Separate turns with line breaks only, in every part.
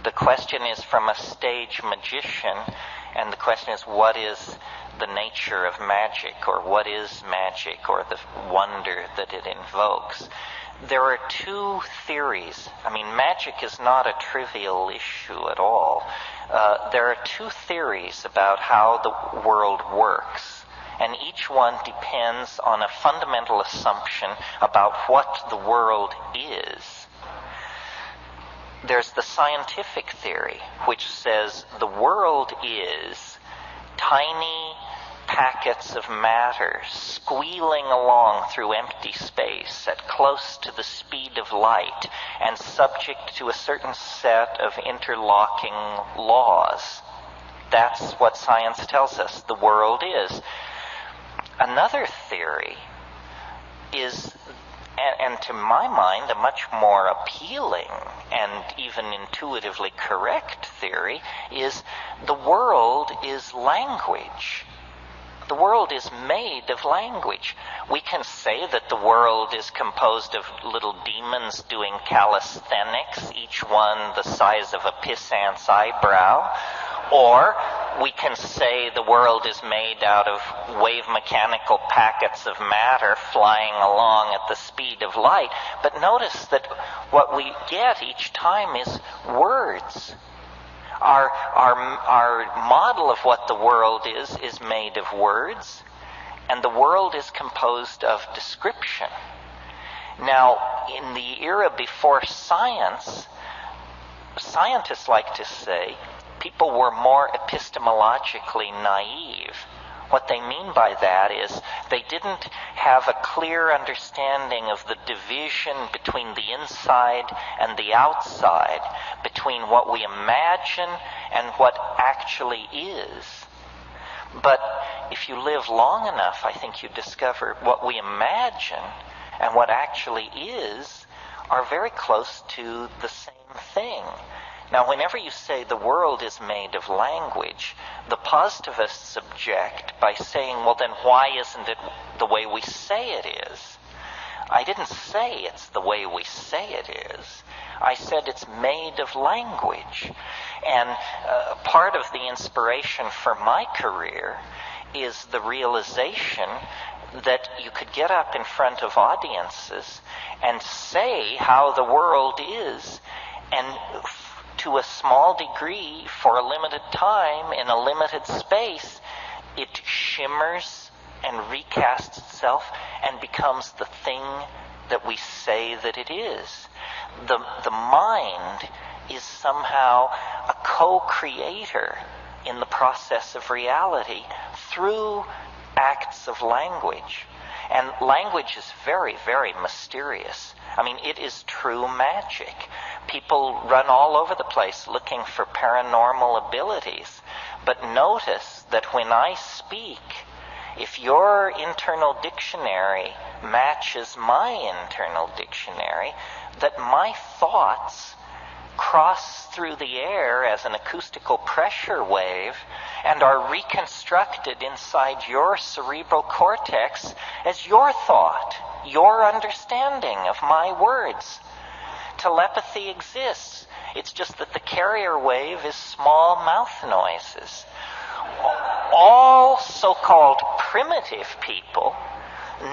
the question is from a stage magician, and the question is, what is the nature of magic, or what is magic, or the wonder that it invokes? There are two theories. I mean, magic is not a trivial issue at all. There are two theories about how the world works, and each one depends on a fundamental assumption about what the world is. There's the scientific theory, which says the world is tiny packets of matter squealing along through empty space at close to the speed of light and subject to a certain set of interlocking laws. That's what science tells us the world is. Another theory is, and to my mind, a much more appealing and even intuitively correct theory, is the world is language. The world is made of language. We can say that the world is composed of little demons doing calisthenics, each one the size of a pissant's eyebrow. Or we can say the world is made out of wave mechanical packets of matter flying along at the speed of light. But notice that what we get each time is words. Our model of what the world is made of words, and the world is composed of description. Now, in the era before science, scientists like to say people were more epistemologically naive. What they mean by that is they didn't have a clear understanding of the division between the inside and the outside, between what we imagine and what actually is. But if you live long enough, I think you discover what we imagine and what actually is are very close to the same thing. Now, whenever you say the world is made of language, the positivists object by saying, well, then why isn't it the way we say it is? I didn't say it's the way we say it is. I said it's made of language. And part of the inspiration for my career is the realization that you could get up in front of audiences and say how the world is, and to a small degree, for a limited time, in a limited space, it shimmers and recasts itself and becomes the thing that we say that it is. The mind is somehow a co-creator in the process of reality through acts of language. And language is very, very mysterious. I mean, it is true magic. People run all over the place looking for paranormal abilities. But notice that when I speak, if your internal dictionary matches my internal dictionary, that my thoughts cross through the air as an acoustical pressure wave and are reconstructed inside your cerebral cortex as your thought, your understanding of my words. Telepathy exists. It's just that the carrier wave is small mouth noises. All so-called primitive people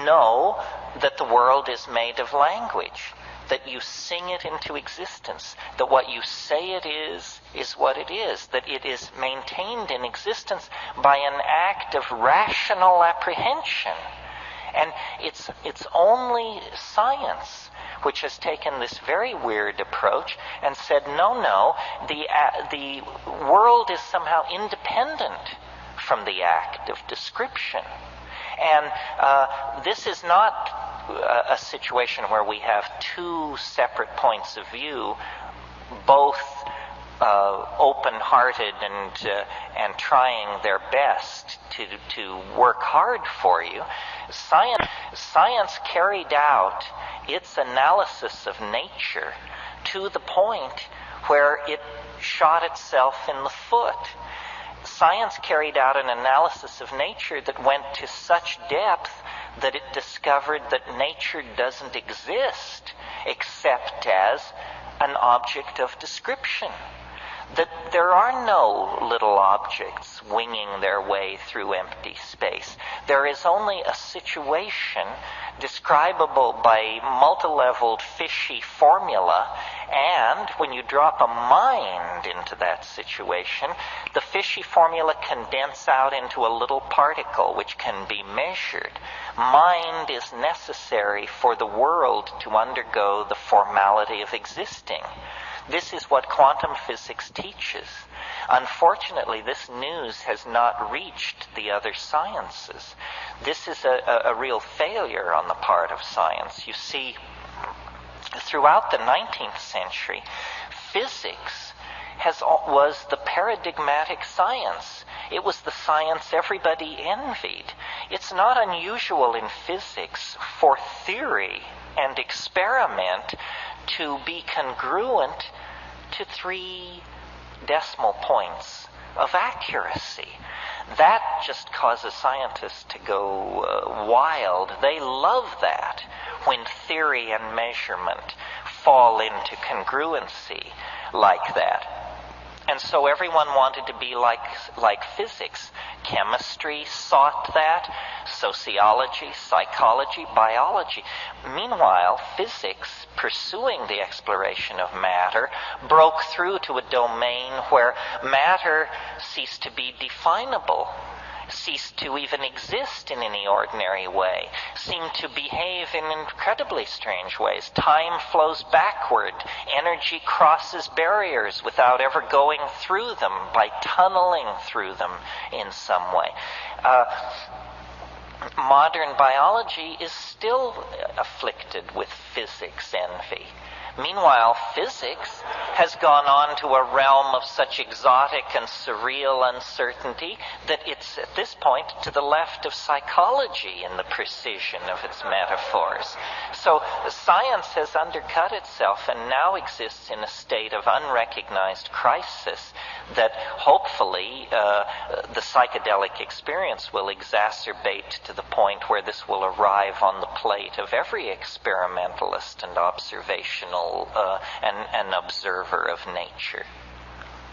know that the world is made of language, that you sing it into existence, that what you say it is what it is, that it is maintained in existence by an act of rational apprehension. And it's only science which has taken this very weird approach and said, no, the world is somehow independent from the act of description. And this is not a situation where we have two separate points of view, both open-hearted and trying their best to work hard for you. Science carried out its analysis of nature to the point where it shot itself in the foot. Science carried out an analysis of nature that went to such depth that it discovered that nature doesn't exist except as an object of description. that there are no little objects winging their way through empty space. There is only a situation describable by multi-leveled fishy formula, and when you drop a mind into that situation, the fishy formula condenses out into a little particle which can be measured. Mind is necessary for the world to undergo the formality of existing. This is what quantum physics teaches. Unfortunately, this news has not reached the other sciences. This is a real failure on the part of science. You see, throughout the 19th century, physics was the paradigmatic science. It was the science everybody envied. It's not unusual in physics for theory and experiment to be congruent to 3 decimal points of accuracy. That just causes scientists to go wild. They love that when theory and measurement fall into congruency like that. And so everyone wanted to be like physics. Chemistry sought that, sociology, psychology, biology. Meanwhile, physics, pursuing the exploration of matter, broke through to a domain where matter ceased to be definable, ceased to even exist in any ordinary way, seemed to behave in incredibly strange ways. Time flows backward. Energy crosses barriers without ever going through them, by tunneling through them in some way. Modern biology is still afflicted with physics envy. Meanwhile, physics has gone on to a realm of such exotic and surreal uncertainty that it's at this point to the left of psychology in the precision of its metaphors. So science has undercut itself and now exists in a state of unrecognized crisis that hopefully the psychedelic experience will exacerbate to the point where this will arrive on the plate of every experimentalist and observational and observer of nature.